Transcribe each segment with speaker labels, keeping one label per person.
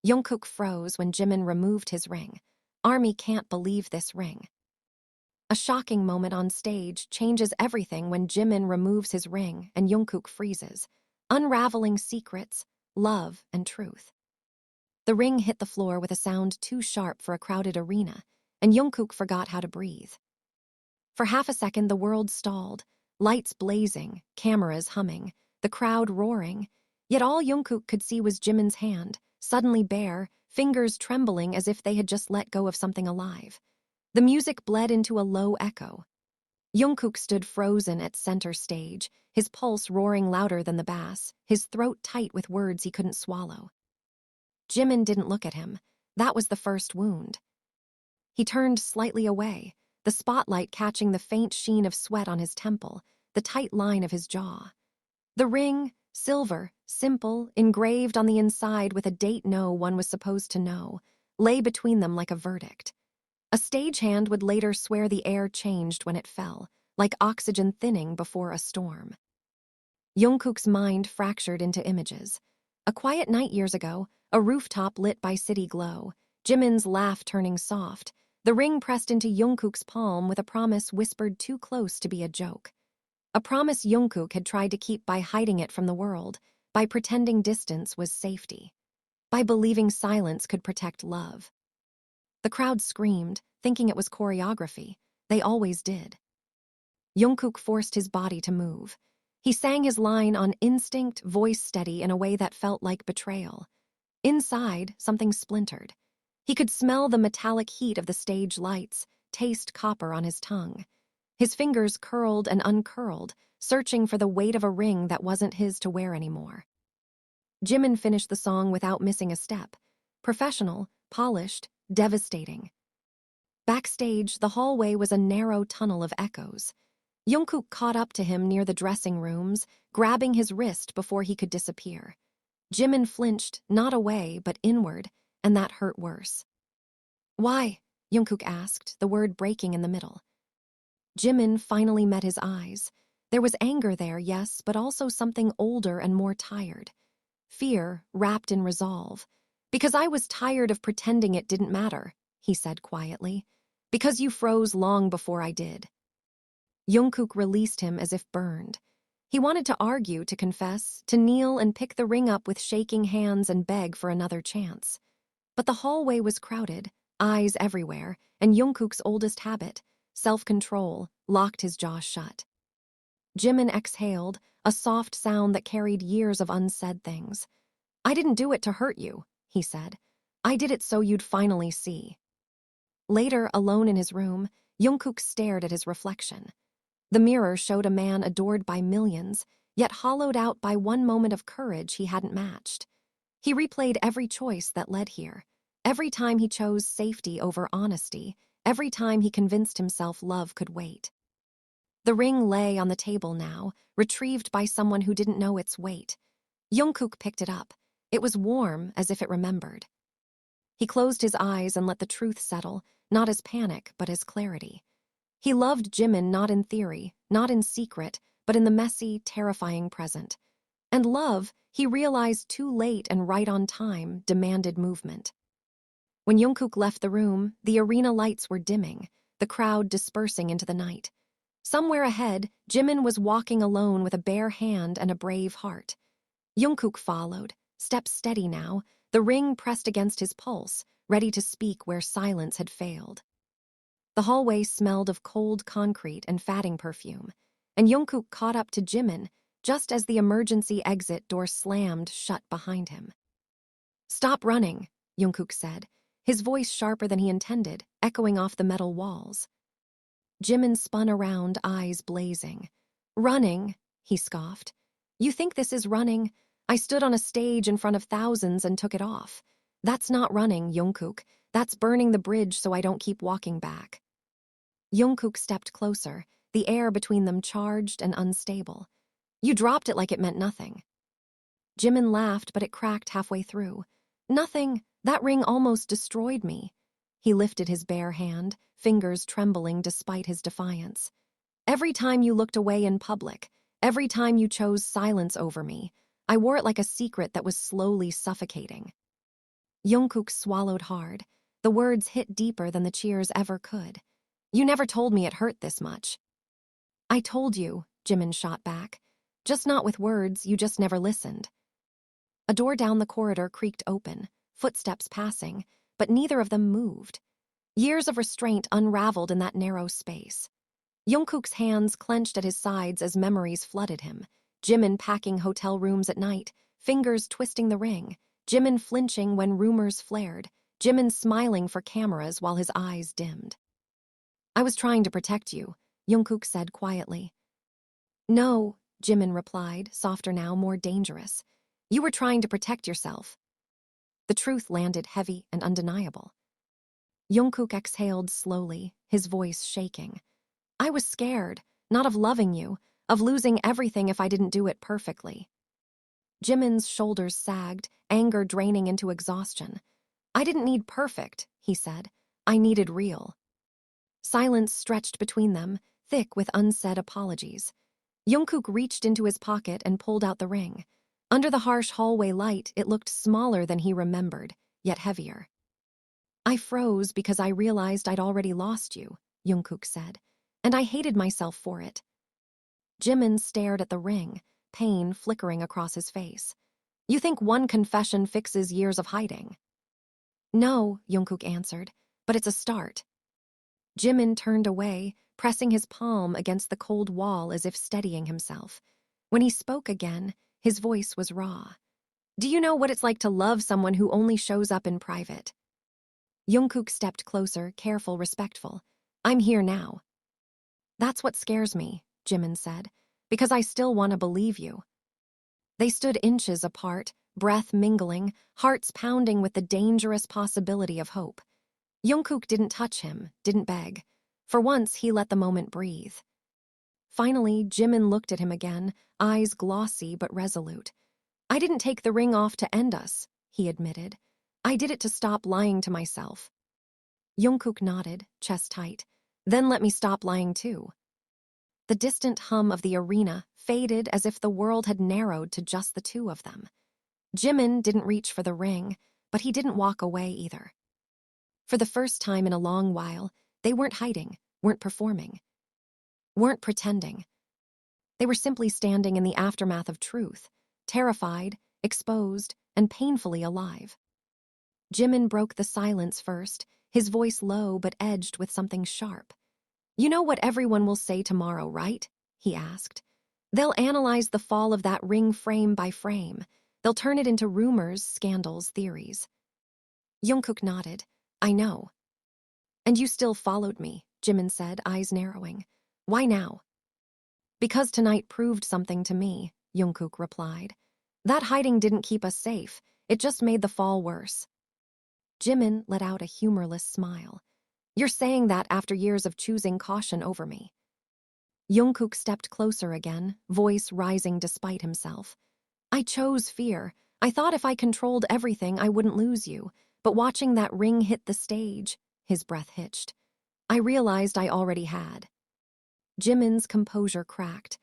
Speaker 1: Jungkook froze when Jimin removed his ring. Army can't believe this ring. A shocking moment on stage changes everything when Jimin removes his ring and Jungkook freezes, unraveling secrets, love, and truth. The ring hit the floor with a sound too sharp for a crowded arena, and Jungkook forgot how to breathe. For half a second, the world stalled, lights blazing, cameras humming, the crowd roaring. Yet all Jungkook could see was Jimin's hand, suddenly bare, fingers trembling as if they had just let go of something alive. The music bled into a low echo. Jungkook stood frozen at center stage, his pulse roaring louder than the bass, his throat tight with words he couldn't swallow. Jimin didn't look at him. That was the first wound. He turned slightly away, the spotlight catching the faint sheen of sweat on his temple, the tight line of his jaw. The ring, silver, simple, engraved on the inside with a date no one was supposed to know, lay between them like a verdict. A stagehand would later swear the air changed when it fell, like oxygen thinning before a storm. Jungkook's mind fractured into images. A quiet night years ago, a rooftop lit by city glow, Jimin's laugh turning soft, the ring pressed into Jungkook's palm with a promise whispered too close to be a joke. A promise Jungkook had tried to keep by hiding it from the world, by pretending distance was safety, by believing silence could protect love. The crowd screamed, thinking it was choreography. They always did. Jungkook forced his body to move. He sang his line on instinct, voice steady in a way that felt like betrayal. Inside, something splintered. He could smell the metallic heat of the stage lights, taste copper on his tongue. His fingers curled and uncurled, searching for the weight of a ring that wasn't his to wear anymore. Jimin finished the song without missing a step. Professional, polished, devastating. Backstage, the hallway was a narrow tunnel of echoes. Jungkook caught up to him near the dressing rooms, grabbing his wrist before he could disappear. Jimin flinched, not away, but inward, and that hurt worse. "Why?" Jungkook asked, the word breaking in the middle. Jimin finally met his eyes. There was anger there, yes, but also something older and more tired. Fear wrapped in resolve. "Because I was tired of pretending it didn't matter," he said quietly. "Because you froze long before I did." Jungkook released him as if burned. He wanted to argue, to confess, to kneel and pick the ring up with shaking hands and beg for another chance. But the hallway was crowded, eyes everywhere, and Jungkook's oldest habit, self-control, locked his jaw shut. Jimin exhaled, a soft sound that carried years of unsaid things. "I didn't do it to hurt you," he said. "I did it so you'd finally see." Later, alone in his room, Jungkook stared at his reflection. The mirror showed a man adored by millions, yet hollowed out by one moment of courage he hadn't matched. He replayed every choice that led here, every time he chose safety over honesty, every time he convinced himself love could wait. The ring lay on the table now, retrieved by someone who didn't know its weight. Jungkook picked it up. It was warm, as if it remembered. He closed his eyes and let the truth settle, not as panic, but as clarity. He loved Jimin not in theory, not in secret, but in the messy, terrifying present. And love, he realized too late and right on time, demanded movement. When Jungkook left the room, the arena lights were dimming, the crowd dispersing into the night. Somewhere ahead, Jimin was walking alone with a bare hand and a brave heart. Jungkook followed, steps steady now, the ring pressed against his pulse, ready to speak where silence had failed. The hallway smelled of cold concrete and fatting perfume, and Jungkook caught up to Jimin just as the emergency exit door slammed shut behind him. "Stop running," Jungkook said, his voice sharper than he intended, echoing off the metal walls. Jimin spun around, eyes blazing. "Running," he scoffed. "You think this is running? I stood on a stage in front of thousands and took it off. That's not running, Jungkook. That's burning the bridge so I don't keep walking back." Jungkook stepped closer, the air between them charged and unstable. "You dropped it like it meant nothing." Jimin laughed, but it cracked halfway through. "Nothing. That ring almost destroyed me." He lifted his bare hand, fingers trembling despite his defiance. "Every time you looked away in public, every time you chose silence over me, I wore it like a secret that was slowly suffocating." Jungkook swallowed hard. The words hit deeper than the cheers ever could. You never told me it hurt this much. I told you, Jimin shot back. Just not with words, you just never listened. A door down the corridor creaked open, footsteps passing, but neither of them moved. Years of restraint unraveled in that narrow space. Jungkook's hands clenched at his sides as memories flooded him. Jimin packing hotel rooms at night, fingers twisting the ring. Jimin flinching when rumors flared. Jimin smiling for cameras while his eyes dimmed. I was trying to protect you, Jungkook said quietly. No, Jimin replied, softer now, more dangerous. You were trying to protect yourself. The truth landed heavy and undeniable. Jungkook exhaled slowly, his voice shaking. I was scared, not of loving you, of losing everything if I didn't do it perfectly. Jimin's shoulders sagged, anger draining into exhaustion. I didn't need perfect, he said. I needed real. Silence stretched between them, thick with unsaid apologies. Jungkook reached into his pocket and pulled out the ring. Under the harsh hallway light, it looked smaller than he remembered, yet heavier. I froze because I realized I'd already lost you, Jungkook said, and I hated myself for it. Jimin stared at the ring, pain flickering across his face. You think one confession fixes years of hiding? No, Jungkook answered, but it's a start. Jimin turned away, pressing his palm against the cold wall as if steadying himself. When he spoke again, his voice was raw. Do you know what it's like to love someone who only shows up in private? Jungkook stepped closer, careful, respectful. I'm here now. That's what scares me, Jimin said, because I still want to believe you. They stood inches apart, breath mingling, hearts pounding with the dangerous possibility of hope. Jungkook didn't touch him, didn't beg. For once, he let the moment breathe. Finally, Jimin looked at him again, eyes glossy but resolute. I didn't take the ring off to end us, he admitted. I did it to stop lying to myself. Jungkook nodded, chest tight. Then let me stop lying too. The distant hum of the arena faded as if the world had narrowed to just the two of them. Jimin didn't reach for the ring, but he didn't walk away either. For the first time in a long while, they weren't hiding, weren't performing, weren't pretending. They were simply standing in the aftermath of truth, terrified, exposed, and painfully alive. Jimin broke the silence first, his voice low but edged with something sharp. You know what everyone will say tomorrow, right? He asked. They'll analyze the fall of that ring frame by frame. They'll turn it into rumors, scandals, theories. Jungkook nodded. I know. And you still followed me, Jimin said, eyes narrowing. Why now? Because tonight proved something to me, Jungkook replied. That hiding didn't keep us safe. It just made the fall worse. Jimin let out a humorless smile. You're saying that after years of choosing caution over me. Jungkook stepped closer again, voice rising despite himself. I chose fear. I thought if I controlled everything, I wouldn't lose you. But watching that ring hit the stage, his breath hitched. I realized I already had. Jimin's composure cracked.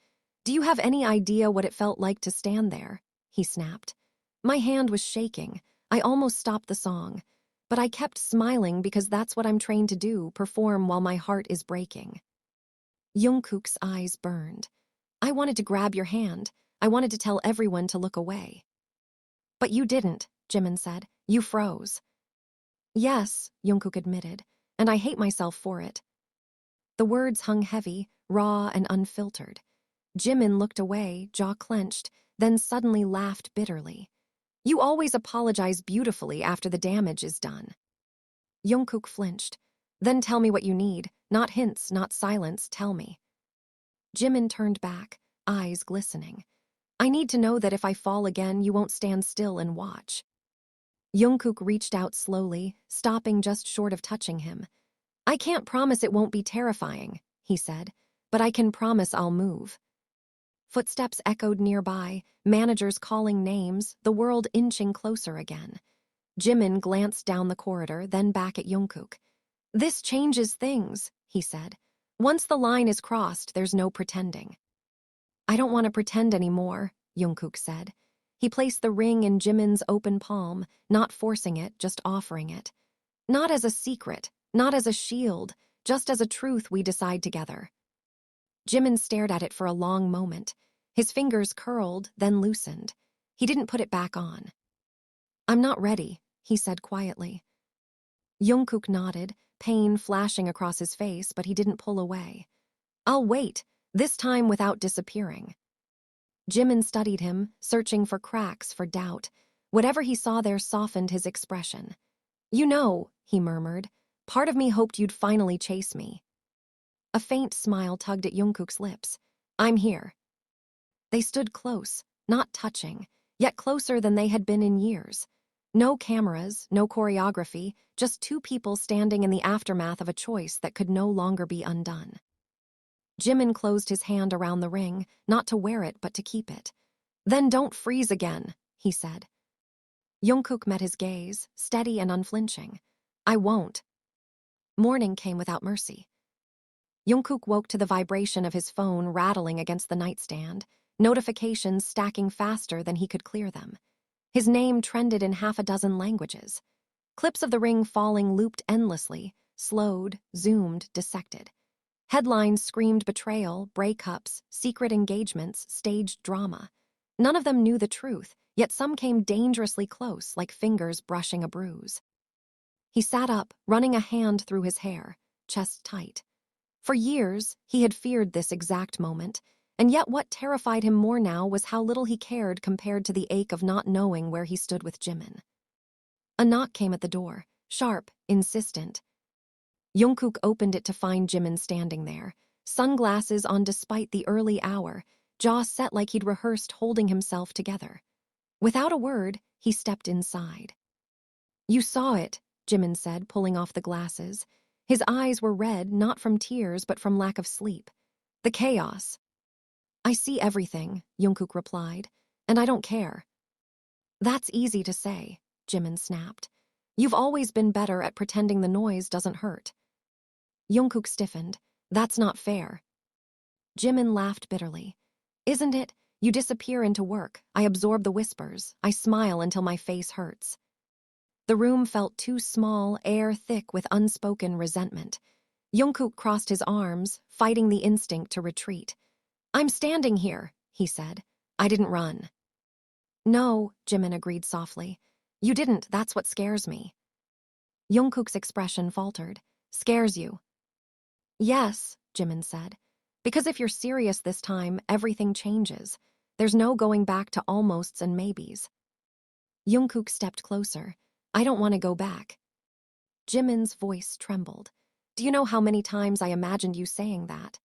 Speaker 1: Do you have any idea what it felt like to stand there? He snapped. My hand was shaking. I almost stopped the song. But I kept smiling because that's what I'm trained to do, perform while my heart is breaking. Jungkook's eyes burned. I wanted to grab your hand. I wanted to tell everyone to look away. But you didn't, Jimin said. You froze. Yes, Jungkook admitted, and I hate myself for it. The words hung heavy, raw and unfiltered. Jimin looked away, jaw clenched, then suddenly laughed bitterly. You always apologize beautifully after the damage is done. Jungkook flinched. Then tell me what you need. Not hints, not silence, tell me. Jimin turned back, eyes glistening. I need to know that if I fall again, you won't stand still and watch. Jungkook reached out slowly, stopping just short of touching him. I can't promise it won't be terrifying, he said, but I can promise I'll move. Footsteps echoed nearby, managers calling names, the world inching closer again. Jimin glanced down the corridor, then back at Jungkook. This changes things, he said. Once the line is crossed, there's no pretending. I don't want to pretend anymore, Jungkook said. He placed the ring in Jimin's open palm, not forcing it, just offering it. Not as a secret, not as a shield, just as a truth we decide together. Jimin stared at it for a long moment. His fingers curled, then loosened. He didn't put it back on. "I'm not ready," he said quietly. Jungkook nodded, pain flashing across his face, but he didn't pull away. "I'll wait, this time without disappearing." Jimin studied him, searching for cracks, for doubt. Whatever he saw there softened his expression. "You know," he murmured, "part of me hoped you'd finally chase me." A faint smile tugged at Jungkook's lips. "I'm here." They stood close, not touching, yet closer than they had been in years. No cameras, no choreography, just two people standing in the aftermath of a choice that could no longer be undone. Jimin closed his hand around the ring, not to wear it but to keep it. "Then don't freeze again," he said. Jungkook met his gaze, steady and unflinching. "I won't." Morning came without mercy. Jungkook woke to the vibration of his phone rattling against the nightstand, notifications stacking faster than he could clear them. His name trended in half a dozen languages. Clips of the ring falling looped endlessly, slowed, zoomed, dissected. Headlines screamed betrayal, breakups, secret engagements, staged drama. None of them knew the truth, yet some came dangerously close, like fingers brushing a bruise. He sat up, running a hand through his hair, chest tight. For years, he had feared this exact moment, and yet what terrified him more now was how little he cared compared to the ache of not knowing where he stood with Jimin. A knock came at the door, sharp, insistent. Jungkook opened it to find Jimin standing there, sunglasses on despite the early hour, jaw set like he'd rehearsed holding himself together. Without a word, he stepped inside. "You saw it," Jimin said, pulling off the glasses. His eyes were red, not from tears, but from lack of sleep. "The chaos." "I see everything," Jungkook replied, "and I don't care." "That's easy to say," Jimin snapped. "You've always been better at pretending the noise doesn't hurt." Jungkook stiffened. "That's not fair." Jimin laughed bitterly. "Isn't it? You disappear into work. I absorb the whispers. I smile until my face hurts." The room felt too small, air thick with unspoken resentment. Jungkook crossed his arms, fighting the instinct to retreat. "I'm standing here," he said. "I didn't run." "No," Jimin agreed softly. "You didn't, that's what scares me." Jungkook's expression faltered. "Scares you?" "Yes," Jimin said. "Because if you're serious this time, everything changes. There's no going back to almosts and maybes." Jungkook stepped closer. "I don't want to go back." Jimin's voice trembled. "Do you know how many times I imagined you saying that?"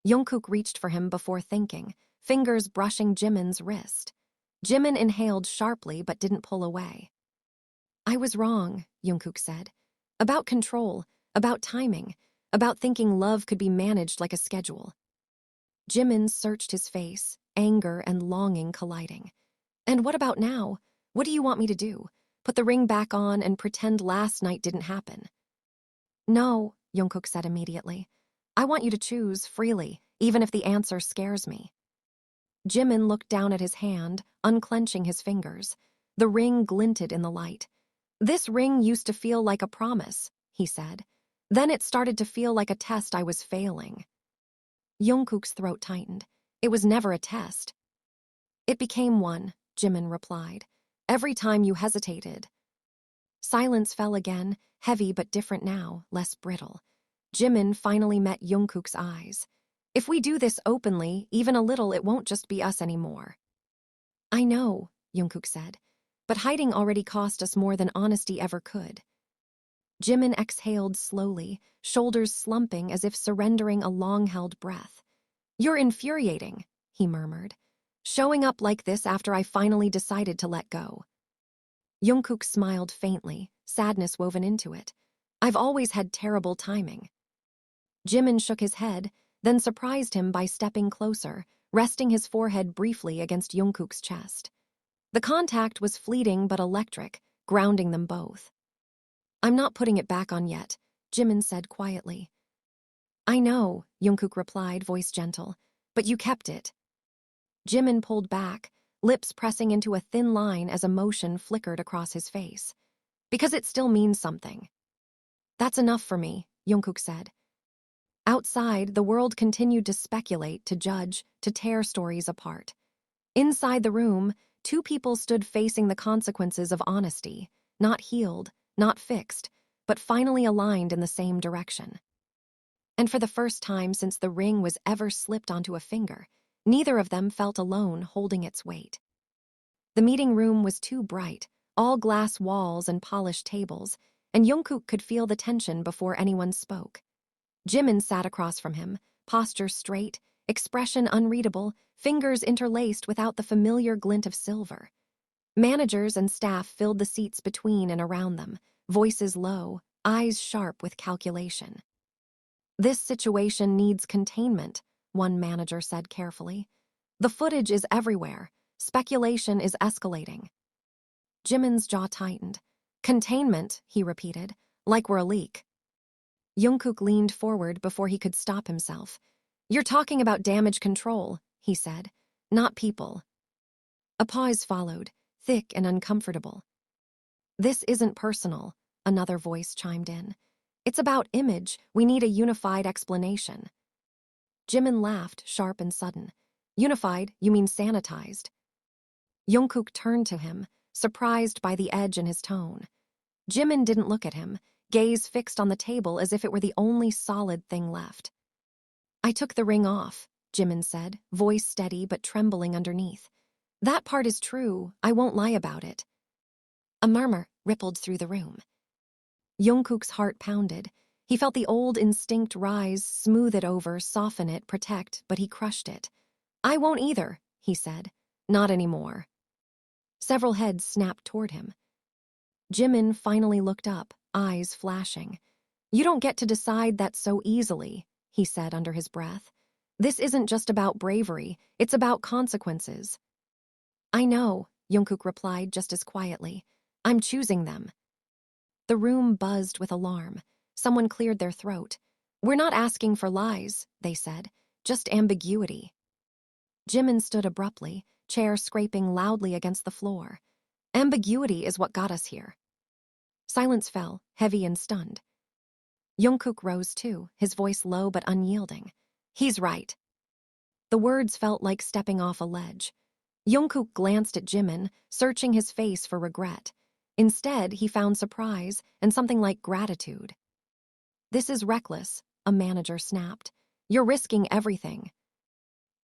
Speaker 1: Jungkook reached for him before thinking, fingers brushing Jimin's wrist. Jimin inhaled sharply but didn't pull away. "I was wrong," Jungkook said. "About control, about timing, about thinking love could be managed like a schedule." Jimin searched his face, anger and longing colliding. "And what about now? What do you want me to do? Put the ring back on and pretend last night didn't happen?" "No," Jungkook said immediately. "I want you to choose freely, even if the answer scares me." Jimin looked down at his hand, unclenching his fingers. The ring glinted in the light. "This ring used to feel like a promise," he said. "Then it started to feel like a test I was failing." Jungkook's throat tightened. "It was never a test." "It became one," Jimin replied. "Every time you hesitated." Silence fell again, heavy but different now, less brittle. Jimin finally met Jungkook's eyes. "If we do this openly, even a little, it won't just be us anymore." "I know," Jungkook said, "but hiding already cost us more than honesty ever could." Jimin exhaled slowly, shoulders slumping as if surrendering a long-held breath. "You're infuriating," he murmured. "Showing up like this after I finally decided to let go." Jungkook smiled faintly, sadness woven into it. "I've always had terrible timing." Jimin shook his head, then surprised him by stepping closer, resting his forehead briefly against Jungkook's chest. The contact was fleeting but electric, grounding them both. "I'm not putting it back on yet," Jimin said quietly. "I know," Jungkook replied, voice gentle, "but you kept it." Jimin pulled back, lips pressing into a thin line as emotion flickered across his face. Because it still means something. That's enough for me, Jungkook said. Outside, the world continued to speculate, to judge, to tear stories apart. Inside the room, two people stood facing the consequences of honesty, not healed, not fixed, but finally aligned in the same direction. And for the first time since the ring was ever slipped onto a finger, neither of them felt alone holding its weight. The meeting room was too bright, all glass walls and polished tables, and Jungkook could feel the tension before anyone spoke. Jimin sat across from him, posture straight, expression unreadable, fingers interlaced without the familiar glint of silver. Managers and staff filled the seats between and around them, voices low, eyes sharp with calculation. This situation needs containment, one manager said carefully. The footage is everywhere. Speculation is escalating. Jimin's jaw tightened. Containment, he repeated, like we're a leak. Jungkook leaned forward before he could stop himself. You're talking about damage control, he said, not people. A pause followed, thick and uncomfortable. This isn't personal, another voice chimed in. It's about image. We need a unified explanation. Jimin laughed, sharp and sudden. Unified, you mean sanitized. Jungkook turned to him, surprised by the edge in his tone. Jimin didn't look at him, gaze fixed on the table as if it were the only solid thing left. I took the ring off, Jimin said, voice steady but trembling underneath. That part is true, I won't lie about it. A murmur rippled through the room. Jungkook's heart pounded. He felt the old instinct rise, smooth it over, soften it, protect, but he crushed it. I won't either, he said. Not anymore. Several heads snapped toward him. Jimin finally looked up, eyes flashing. You don't get to decide that so easily, he said under his breath. This isn't just about bravery, it's about consequences. I know, Jungkook replied just as quietly. I'm choosing them. The room buzzed with alarm. Someone cleared their throat. We're not asking for lies, they said, just ambiguity. Jimin stood abruptly, chair scraping loudly against the floor. Ambiguity is what got us here. Silence fell, heavy and stunned. Jungkook rose too, his voice low but unyielding. He's right. The words felt like stepping off a ledge. Jungkook glanced at Jimin, searching his face for regret. Instead, he found surprise and something like gratitude. This is reckless, a manager snapped. You're risking everything.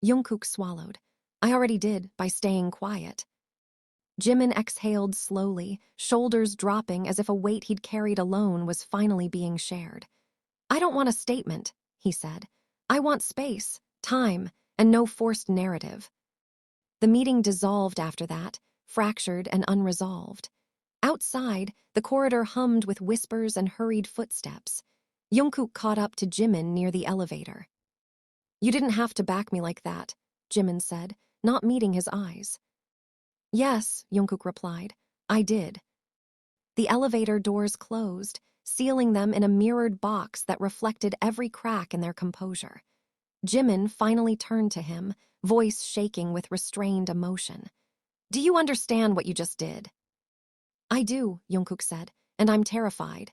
Speaker 1: Jungkook swallowed. I already did, by staying quiet. Jimin exhaled slowly, shoulders dropping as if a weight he'd carried alone was finally being shared. I don't want a statement, he said. I want space, time, and no forced narrative. The meeting dissolved after that, fractured and unresolved. Outside, the corridor hummed with whispers and hurried footsteps. Jungkook caught up to Jimin near the elevator. You didn't have to back me like that, Jimin said, not meeting his eyes. Yes, Jungkook replied, I did. The elevator doors closed, sealing them in a mirrored box that reflected every crack in their composure. Jimin finally turned to him, voice shaking with restrained emotion. Do you understand what you just did? I do, Jungkook said, and I'm terrified.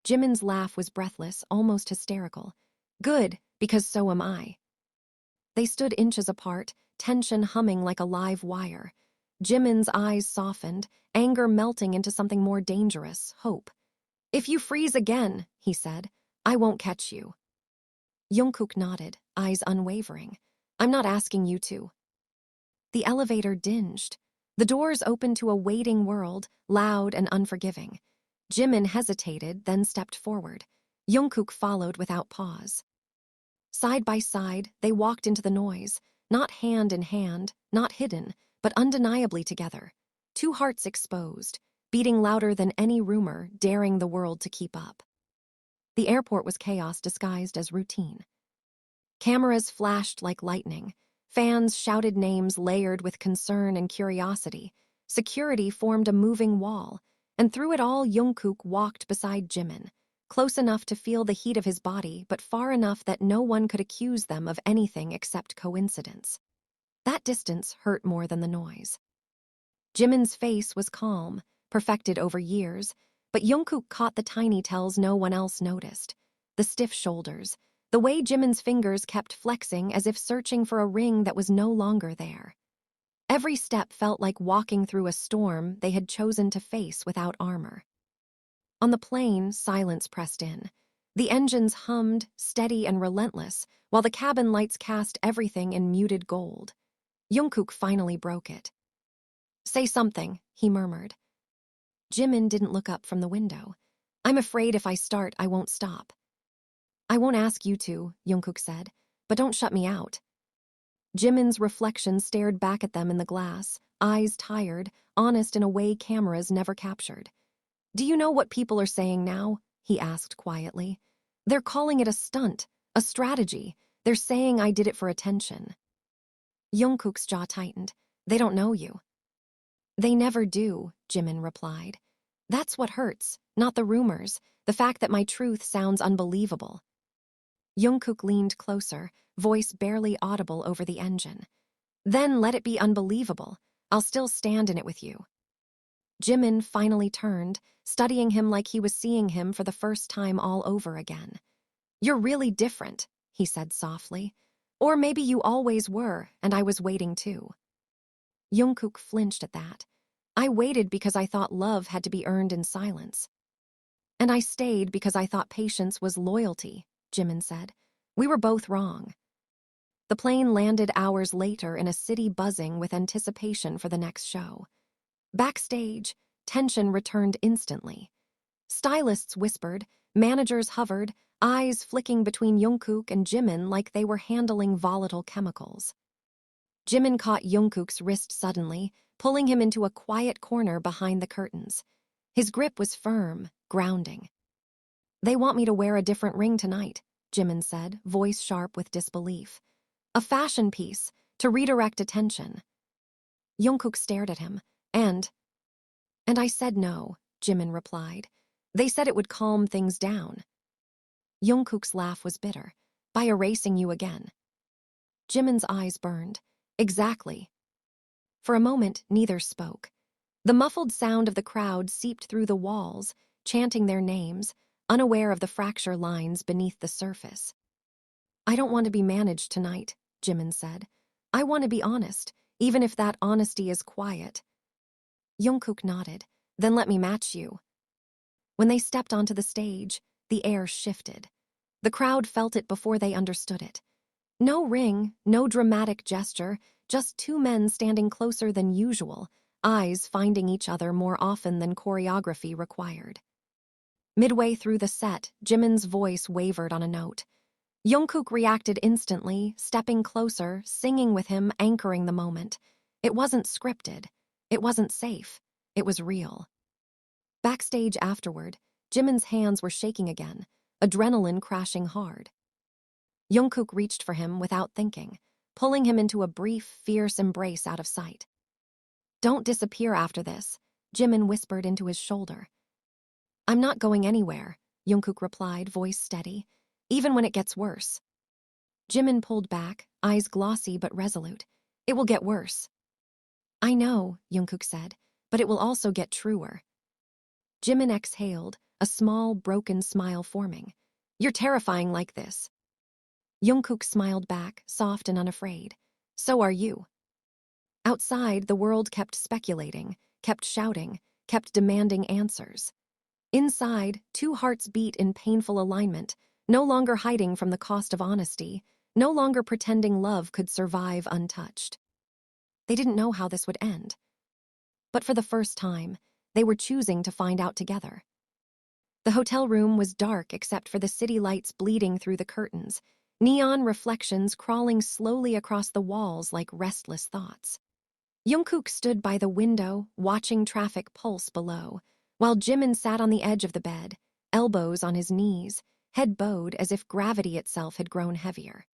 Speaker 1: Jimin's laugh was breathless, almost hysterical. Good, because so am I. They stood inches apart, tension humming like a live wire. Jimin's eyes softened, anger melting into something more dangerous, hope. If you freeze again, he said, I won't catch you. Jungkook nodded, eyes unwavering. I'm not asking you to. The elevator dinged. The doors opened to a waiting world, loud and unforgiving. Jimin hesitated, then stepped forward. Jungkook followed without pause. Side by side, they walked into the noise, not hand in hand, not hidden, but undeniably together. Two hearts exposed, beating louder than any rumor, daring the world to keep up. The airport was chaos disguised as routine. Cameras flashed like lightning. Fans shouted names layered with concern and curiosity. Security formed a moving wall, and through it all Jungkook walked beside Jimin, close enough to feel the heat of his body, but far enough that no one could accuse them of anything except coincidence. That distance hurt more than the noise. Jimin's face was calm, perfected over years, but Jungkook caught the tiny tells no one else noticed. The stiff shoulders, the way Jimin's fingers kept flexing as if searching for a ring that was no longer there. Every step felt like walking through a storm they had chosen to face without armor. On the plane, silence pressed in. The engines hummed, steady and relentless, while the cabin lights cast everything in muted gold. Jungkook finally broke it. "Say something," he murmured. Jimin didn't look up from the window. "I'm afraid if I start, I won't stop." "I won't ask you to," Jungkook said, "but don't shut me out." Jimin's reflection stared back at them in the glass, eyes tired, honest in a way cameras never captured. "Do you know what people are saying now?" he asked quietly. "They're calling it a stunt, a strategy. They're saying I did it for attention." Jungkook's jaw tightened. "They don't know you." "They never do," Jimin replied. "That's what hurts, not the rumors, the fact that my truth sounds unbelievable." Jungkook leaned closer, voice barely audible over the engine. "Then let it be unbelievable. I'll still stand in it with you." Jimin finally turned, studying him like he was seeing him for the first time all over again. "You're really different," he said softly. "Or maybe you always were, and I was waiting too." Jungkook flinched at that. "I waited because I thought love had to be earned in silence." "And I stayed because I thought patience was loyalty," Jimin said. "We were both wrong." The plane landed hours later in a city buzzing with anticipation for the next show. Backstage, tension returned instantly. Stylists whispered, managers hovered, eyes flicking between Jungkook and Jimin like they were handling volatile chemicals. Jimin caught Jungkook's wrist suddenly, pulling him into a quiet corner behind the curtains. His grip was firm, grounding. "They want me to wear a different ring tonight," Jimin said, voice sharp with disbelief. "A fashion piece, to redirect attention." Jungkook stared at him, and I said no," Jimin replied. "They said it would calm things down." Jungkook's laugh was bitter. "By erasing you again." Jimin's eyes burned. "Exactly." For a moment, neither spoke. The muffled sound of the crowd seeped through the walls, chanting their names, unaware of the fracture lines beneath the surface. "I don't want to be managed tonight," Jimin said. "I want to be honest, even if that honesty is quiet." Jungkook nodded. "Then let me match you." When they stepped onto the stage, the air shifted. The crowd felt it before they understood it. No ring, no dramatic gesture, just two men standing closer than usual, eyes finding each other more often than choreography required. Midway through the set, Jimin's voice wavered on a note. Jungkook reacted instantly, stepping closer, singing with him, anchoring the moment. It wasn't scripted. It wasn't safe. It was real. Backstage afterward, Jimin's hands were shaking again, adrenaline crashing hard. Jungkook reached for him without thinking, pulling him into a brief, fierce embrace out of sight. "Don't disappear after this," Jimin whispered into his shoulder. "I'm not going anywhere," Jungkook replied, voice steady, "even when it gets worse." Jimin pulled back, eyes glossy but resolute. "It will get worse." "I know," Jungkook said, "but it will also get truer." Jimin exhaled, a small, broken smile forming. "You're terrifying like this." Jungkook smiled back, soft and unafraid. "So are you." Outside, the world kept speculating, kept shouting, kept demanding answers. Inside, two hearts beat in painful alignment, no longer hiding from the cost of honesty, no longer pretending love could survive untouched. They didn't know how this would end. But for the first time, they were choosing to find out together. The hotel room was dark except for the city lights bleeding through the curtains, neon reflections crawling slowly across the walls like restless thoughts. Jungkook stood by the window, watching traffic pulse below, while Jimin sat on the edge of the bed, elbows on his knees, head bowed as if gravity itself had grown heavier.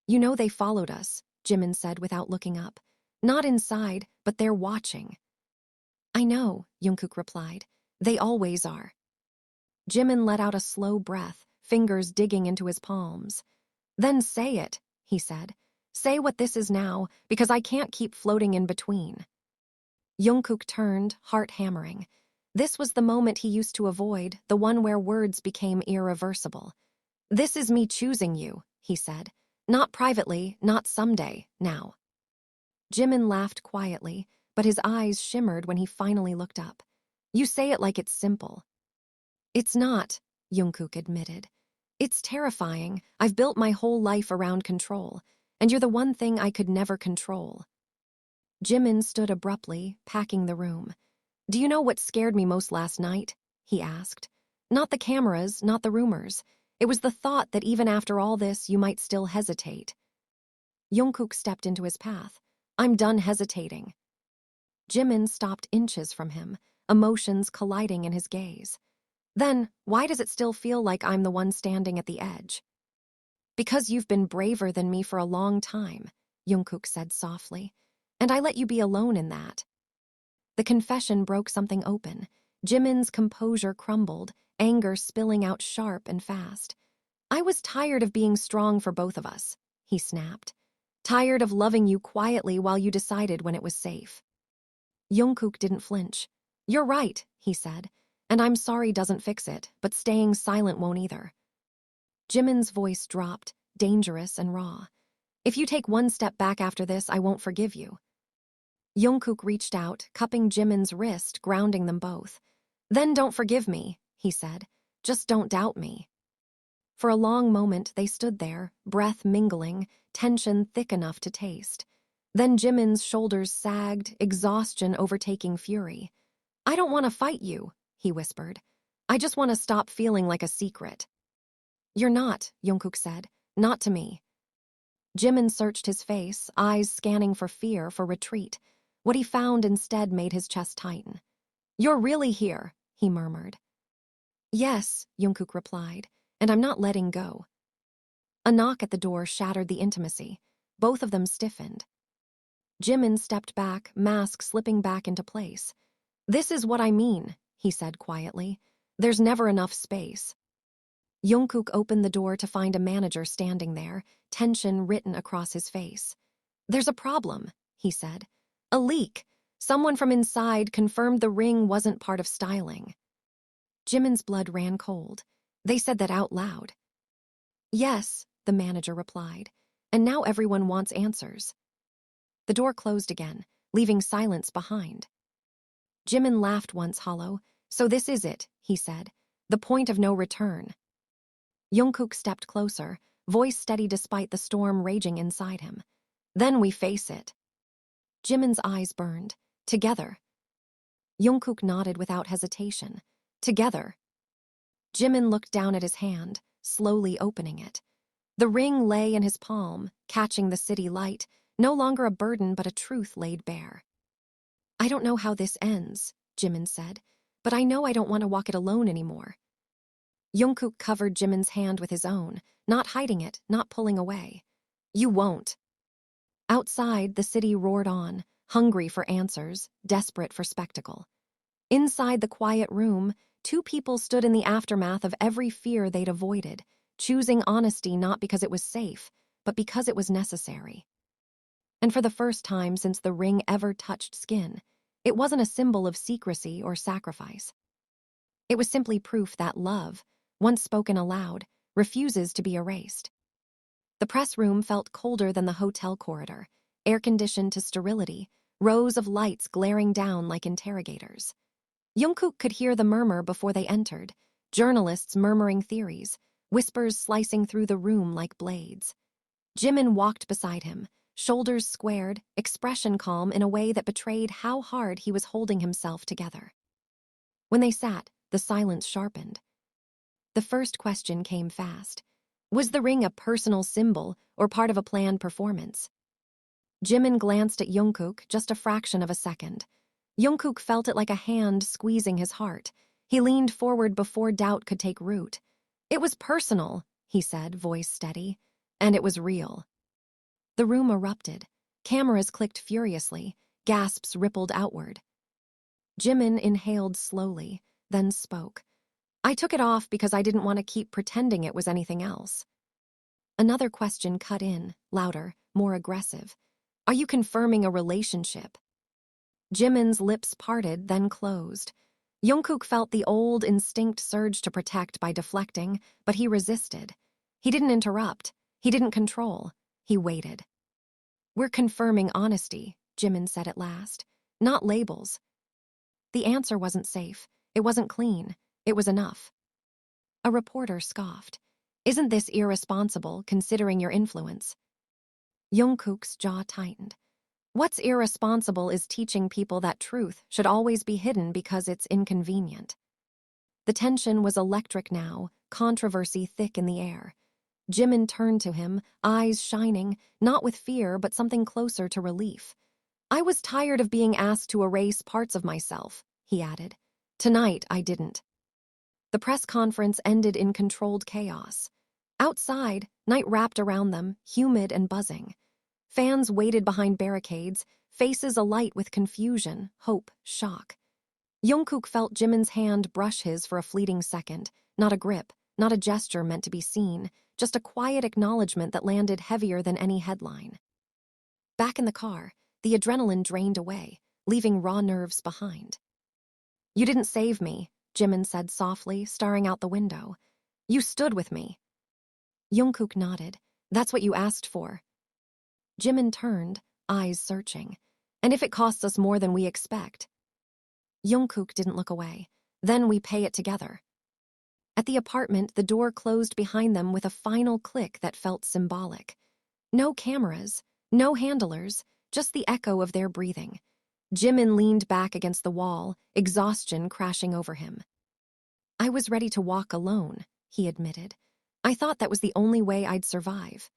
Speaker 1: "You know they followed us," Jimin said without looking up. "Not inside, but they're watching." "I know," Jungkook replied. "They always are." Jimin let out a slow breath, fingers digging into his palms. "Then say it," he said. Say what this is now, because I can't keep floating in between. Jungkook turned, heart hammering. This was the moment he used to avoid, the one where words became irreversible. This is me choosing you, he said. Not privately, not someday, now. Jimin laughed quietly, but his eyes shimmered when he finally looked up. You say it like it's simple. It's not, Jungkook admitted. It's terrifying. I've built my whole life around control, and you're the one thing I could never control. Jimin stood abruptly, packing the room. Do you know what scared me most last night? He asked. Not the cameras, not the rumors. It was the thought that even after all this, you might still hesitate. Jungkook stepped into his path. I'm done hesitating. Jimin stopped inches from him, emotions colliding in his gaze. Then, why does it still feel like I'm the one standing at the edge? Because you've been braver than me for a long time, Jungkook said softly, and I let you be alone in that. The confession broke something open. Jimin's composure crumbled, anger spilling out sharp and fast. I was tired of being strong for both of us, he snapped. Tired of loving you quietly while you decided when it was safe. Jungkook didn't flinch. You're right, he said, and I'm sorry doesn't fix it, but staying silent won't either. Jimin's voice dropped, dangerous and raw. If you take one step back after this, I won't forgive you. Jungkook reached out, cupping Jimin's wrist, grounding them both. Then don't forgive me, he said. Just don't doubt me. For a long moment, they stood there, breath mingling, tension thick enough to taste. Then Jimin's shoulders sagged, exhaustion overtaking fury. I don't want to fight you, he whispered. I just want to stop feeling like a secret. You're not, Jungkook said. Not to me. Jimin searched his face, eyes scanning for fear, for retreat. What he found instead made his chest tighten. You're really here, he murmured. Yes, Jungkook replied, and I'm not letting go. A knock at the door shattered the intimacy. Both of them stiffened. Jimin stepped back, mask slipping back into place. This is what I mean, he said quietly. There's never enough space. Jungkook opened the door to find a manager standing there, tension written across his face. There's a problem, he said. A leak. Someone from inside confirmed the ring wasn't part of styling. Jimin's blood ran cold. They said that out loud. Yes, the manager replied, and now everyone wants answers. The door closed again, leaving silence behind. Jimin laughed once hollow. So this is it, he said. The point of no return. Jungkook stepped closer, voice steady despite the storm raging inside him. Then we face it. Jimin's eyes burned. Together. Jungkook nodded without hesitation. Together. Jimin looked down at his hand, slowly opening it. The ring lay in his palm, catching the city light, no longer a burden but a truth laid bare. I don't know how this ends, Jimin said, but I know I don't want to walk it alone anymore. Jungkook covered Jimin's hand with his own, not hiding it, not pulling away. You won't. Outside, the city roared on, hungry for answers, desperate for spectacle. Inside the quiet room, two people stood in the aftermath of every fear they'd avoided, choosing honesty not because it was safe, but because it was necessary. And for the first time since the ring ever touched skin, it wasn't a symbol of secrecy or sacrifice. It was simply proof that love, once spoken aloud, refuses to be erased. The press room felt colder than the hotel corridor, air-conditioned to sterility, rows of lights glaring down like interrogators. Jungkook could hear the murmur before they entered, journalists murmuring theories, whispers slicing through the room like blades. Jimin walked beside him, shoulders squared, expression calm in a way that betrayed how hard he was holding himself together. When they sat, the silence sharpened. The first question came fast. Was the ring a personal symbol or part of a planned performance? Jimin glanced at Jungkook just a fraction of a second. Jungkook felt it like a hand squeezing his heart. He leaned forward before doubt could take root. It was personal, he said, voice steady, and it was real. The room erupted. Cameras clicked furiously. Gasps rippled outward. Jimin inhaled slowly, then spoke. I took it off because I didn't want to keep pretending it was anything else. Another question cut in, louder. more aggressive. Are you confirming a relationship? Jimin's lips parted, then closed. Jungkook felt the old instinct surge to protect by deflecting, but he resisted. He didn't interrupt. He didn't control. He waited. We're confirming honesty, Jimin said at last. Not labels. The answer wasn't safe. It wasn't clean. It was enough. A reporter scoffed. Isn't this irresponsible, considering your influence? Jungkook's jaw tightened. What's irresponsible is teaching people that truth should always be hidden because it's inconvenient. The tension was electric now, controversy thick in the air. Jimin turned to him, eyes shining, not with fear but something closer to relief. I was tired of being asked to erase parts of myself, he added. Tonight, I didn't. The press conference ended in controlled chaos. Outside, night wrapped around them, humid and buzzing. Fans waited behind barricades, faces alight with confusion, hope, shock. Jungkook felt Jimin's hand brush his for a fleeting second, not a grip, not a gesture meant to be seen, just a quiet acknowledgement that landed heavier than any headline. Back in the car, the adrenaline drained away, leaving raw nerves behind. You didn't save me, Jimin said softly, staring out the window. You stood with me. Jungkook nodded. That's what you asked for. Jimin turned, eyes searching. And if it costs us more than we expect? Jungkook didn't look away. Then we pay it together. At the apartment, the door closed behind them with a final click that felt symbolic. No cameras, no handlers, just the echo of their breathing. Jimin leaned back against the wall, exhaustion crashing over him. I was ready to walk alone, he admitted. I thought that was the only way I'd survive.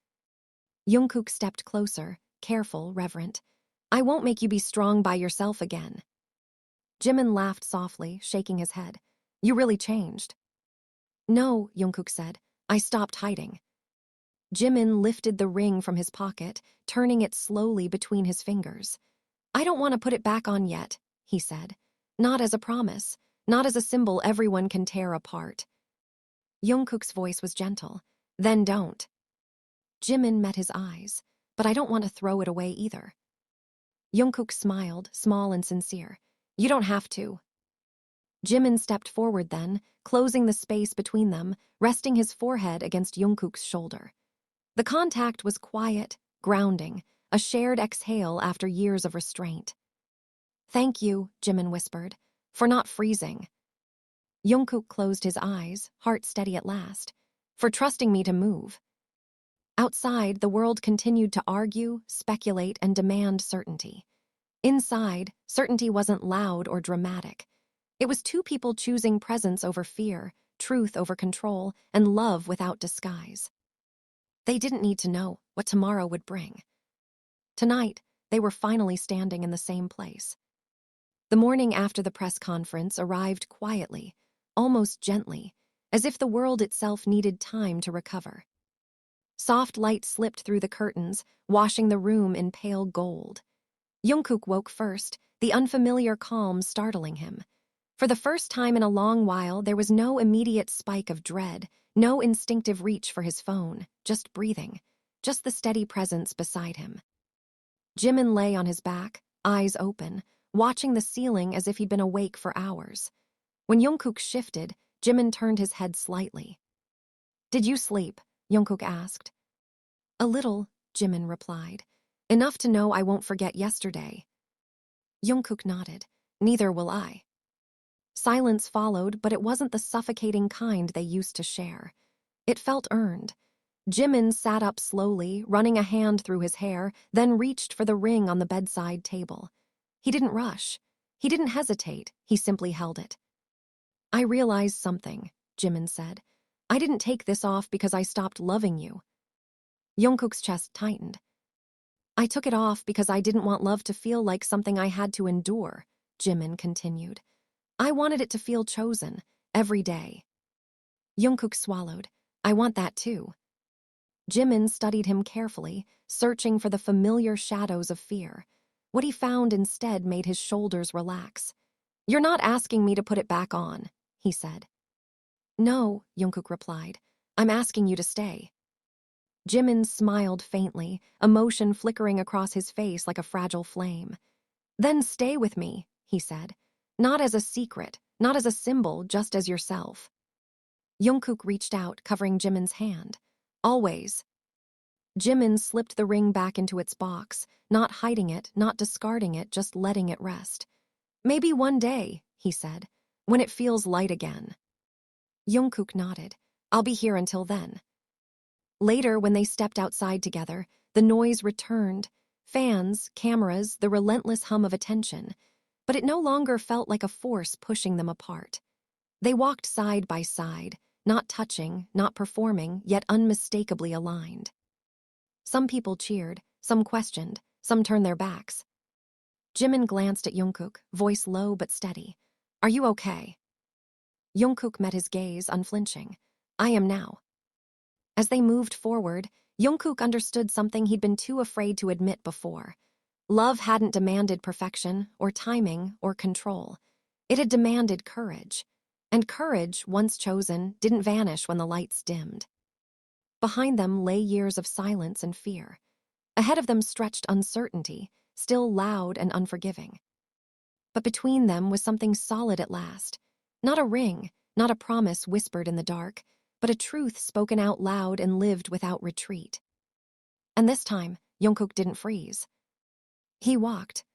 Speaker 1: Jungkook stepped closer, careful, reverent. I won't make you be strong by yourself again. Jimin laughed softly, shaking his head. You really changed. No, Jungkook said. I stopped hiding. Jimin lifted the ring from his pocket, turning it slowly between his fingers. I don't want to put it back on yet, he said. Not as a promise, not as a symbol everyone can tear apart. Jungkook's voice was gentle. Then don't. Jimin met his eyes, but I don't want to throw it away either. Jungkook smiled, small and sincere. You don't have to. Jimin stepped forward then, closing the space between them, resting his forehead against Jungkook's shoulder. The contact was quiet, grounding, a shared exhale after years of restraint. Thank you, Jimin whispered, for not freezing. Jungkook closed his eyes, heart steady at last, for trusting me to move. Outside, the world continued to argue, speculate, and demand certainty. Inside, certainty wasn't loud or dramatic. It was two people choosing presence over fear, truth over control, and love without disguise. They didn't need to know what tomorrow would bring. Tonight, they were finally standing in the same place. The morning after the press conference arrived quietly, almost gently, as if the world itself needed time to recover. Soft light slipped through the curtains, washing the room in pale gold. Jungkook woke first, the unfamiliar calm startling him. For the first time in a long while, there was no immediate spike of dread, no instinctive reach for his phone, just breathing, just the steady presence beside him. Jimin lay on his back, eyes open, watching the ceiling as if he'd been awake for hours. When Jungkook shifted, Jimin turned his head slightly. Did you sleep? Jungkook asked. A little, Jimin replied. Enough to know I won't forget yesterday. Jungkook nodded. Neither will I. Silence followed, but it wasn't the suffocating kind they used to share. It felt earned. Jimin sat up slowly, running a hand through his hair, then reached for the ring on the bedside table. He didn't rush. He didn't hesitate. He simply held it. I realized something, Jimin said. I didn't take this off because I stopped loving you. Jungkook's chest tightened. I took it off because I didn't want love to feel like something I had to endure, Jimin continued. I wanted it to feel chosen, every day. Jungkook swallowed. I want that too. Jimin studied him carefully, searching for the familiar shadows of fear. What he found instead made his shoulders relax. You're not asking me to put it back on, he said. No, Jungkook replied. I'm asking you to stay. Jimin smiled faintly, emotion flickering across his face like a fragile flame. Then stay with me, he said. Not as a secret, not as a symbol, just as yourself. Jungkook reached out, covering Jimin's hand. Always. Jimin slipped the ring back into its box, not hiding it, not discarding it, just letting it rest. Maybe one day, he said, when it feels light again. Jungkook nodded. I'll be here until then. Later, when they stepped outside together, the noise returned. Fans, cameras, the relentless hum of attention. But it no longer felt like a force pushing them apart. They walked side by side, not touching, not performing, yet unmistakably aligned. Some people cheered, some questioned, some turned their backs. Jimin glanced at Jungkook, voice low but steady. Are you okay? Jungkook met his gaze, unflinching. I am now. As they moved forward, Jungkook understood something he'd been too afraid to admit before. Love hadn't demanded perfection, or timing, or control. It had demanded courage. And courage, once chosen, didn't vanish when the lights dimmed. Behind them lay years of silence and fear. Ahead of them stretched uncertainty, still loud and unforgiving. But between them was something solid at last. Not a ring, not a promise whispered in the dark, but a truth spoken out loud and lived without retreat. And this time, Jungkook didn't freeze. He walked,